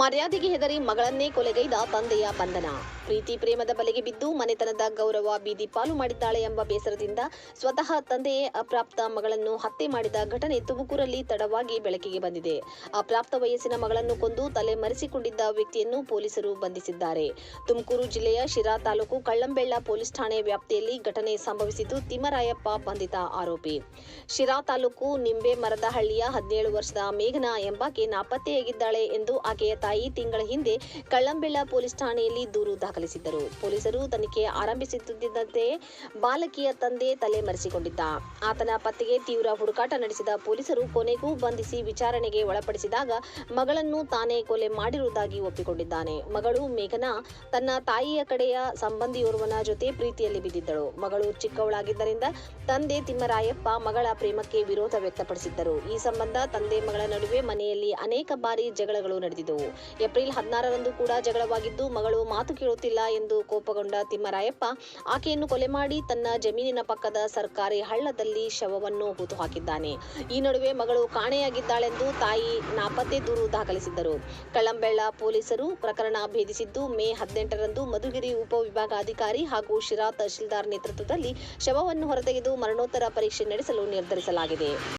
ಮರ್ಯಾದೆಗೆ ಹೆದರಿ ಮಗಳನ್ನೇ ಕೊಲೆಗೈದ ತಂದೆಯ ಬಂಧನ. ಪ್ರೀತಿ ಪ್ರೇಮದ ಬಲೆಗೆ ಬಿದ್ದು ಮನೆತನದ ಗೌರವ ಬೀದಿ ಪಾಲು ಮಾಡಿದ್ದಾಳೆ ಎಂಬ ಬೇಸರದಿಂದ ಸ್ವತಃ ತಂದೆಯೇ ಅಪ್ರಾಪ್ತ ಮಗಳನ್ನು ಹತ್ಯೆ ಮಾಡಿದ ಘಟನೆ ತುಮಕೂರಲ್ಲಿ ತಡವಾಗಿ ಬೆಳಕಿಗೆ ಬಂದಿದೆ. ಅಪ್ರಾಪ್ತ ವಯಸ್ಸಿನ ಮಗಳನ್ನು ಕೊಂದು ತಲೆ ಮರೆಸಿಕೊಂಡಿದ್ದ ವ್ಯಕ್ತಿಯನ್ನು ಪೊಲೀಸರು ಬಂಧಿಸಿದ್ದಾರೆ. ತುಮಕೂರು ಜಿಲ್ಲೆಯ ಶಿರಾ ತಾಲೂಕು ಕಳ್ಳಂಬೆಳ್ಳ ಪೊಲೀಸ್ ಠಾಣೆ ವ್ಯಾಪ್ತಿಯಲ್ಲಿ ಘಟನೆ ಸಂಭವಿಸಿದ್ದು ತಿಮ್ಮರಾಯಪ್ಪ ಬಂಧಿತ ಆರೋಪಿ. ಶಿರಾ ತಾಲೂಕು ನಿಂಬೆಮರದಹಳ್ಳಿಯ 17 ವರ್ಷದ ಮೇಘನಾ ಎಂಬಾಕೆ ನಾಪತ್ತೆಯಾಗಿದ್ದಾಳೆ ಎಂದು ಆಕೆಯ ತಾಯಿ ತಿಂಗಳ ಹಿಂದೆ ಕಳ್ಳಂಬೆಳ್ಳ ಪೊಲೀಸ್ ಠಾಣೆಯಲ್ಲಿ ದೂರು ದಾಖಲಿಸಿದ್ದರು. ಪೊಲೀಸರು ತನಿಖೆ ಆರಂಭಿಸುತ್ತಿದ್ದಂತೆ ಬಾಲಕಿಯ ತಂದೆ ತಲೆ ಮರೆಸಿಕೊಂಡಿದ್ದ. ಆತನ ಪತ್ತೆಗೆ ತೀವ್ರ ಹುಡುಕಾಟ ನಡೆಸಿದ ಪೊಲೀಸರು ಕೊನೆಗೂ ಬಂಧಿಸಿ ವಿಚಾರಣೆಗೆ ಒಳಪಡಿಸಿದಾಗ ಮಗಳನ್ನು ತಾನೇ ಕೊಲೆ ಮಾಡಿರುವುದಾಗಿ ಒಪ್ಪಿಕೊಂಡಿದ್ದಾನೆ. ಮಗಳು ಮೇಘನಾ ತನ್ನ ತಾಯಿಯ ಕಡೆಯ ಸಂಬಂಧಿಯೋರ್ವನ ಜೊತೆ ಪ್ರೀತಿಯಲ್ಲಿ ಬಿದ್ದಿದ್ದಳು. ಮಗಳು ಚಿಕ್ಕವಳಾಗಿದ್ದರಿಂದ ತಂದೆ ತಿಮ್ಮರಾಯಪ್ಪ ಮಗಳ ಪ್ರೇಮಕ್ಕೆ ವಿರೋಧ ವ್ಯಕ್ತಪಡಿಸಿದ್ದರು. ಈ ಸಂಬಂಧ ತಂದೆ ಮಗಳ ನಡುವೆ ಮನೆಯಲ್ಲಿ ಅನೇಕ ಬಾರಿ ಜಗಳಗಳು ನಡೆದಿದ್ದವು. ಏಪ್ರಿಲ್ 16ರಂದು ಕೂಡ ಜಗಳವಾಗಿದ್ದು ಮಗಳು ಮಾತು ಕೇಳುತ್ತಿಲ್ಲ ಎಂದು ಕೋಪಗೊಂಡ ತಿಮ್ಮರಾಯಪ್ಪ ಆಕೆಯನ್ನು ಕೊಲೆ ಮಾಡಿ ತನ್ನ ಜಮೀನಿನ ಪಕ್ಕದ ಸರ್ಕಾರಿ ಹಳ್ಳದಲ್ಲಿ ಶವವನ್ನು ಹೂತು ಹಾಕಿದ್ದಾನೆ. ಈ ನಡುವೆ ಮಗಳು ಕಾಣೆಯಾಗಿದ್ದಾಳೆಂದು ತಾಯಿ ನಾಪತ್ತೆ ದೂರು ದಾಖಲಿಸಿದ್ದರು. ಕಳ್ಳಂಬೆಳ್ಳ ಪೊಲೀಸರು ಪ್ರಕರಣ ಭೇದಿಸಿದ್ದು ಮೇ 18ರಂದು ಮಧುಗಿರಿ ಉಪವಿಭಾಗಾಧಿಕಾರಿ ಹಾಗೂ ಶಿರಾ ತಹಶೀಲ್ದಾರ್ ನೇತೃತ್ವದಲ್ಲಿ ಶವವನ್ನು ಹೊರತೆಗೆದು ಮರಣೋತ್ತರ ಪರೀಕ್ಷೆ ನಡೆಸಲು ನಿರ್ಧರಿಸಲಾಗಿದೆ.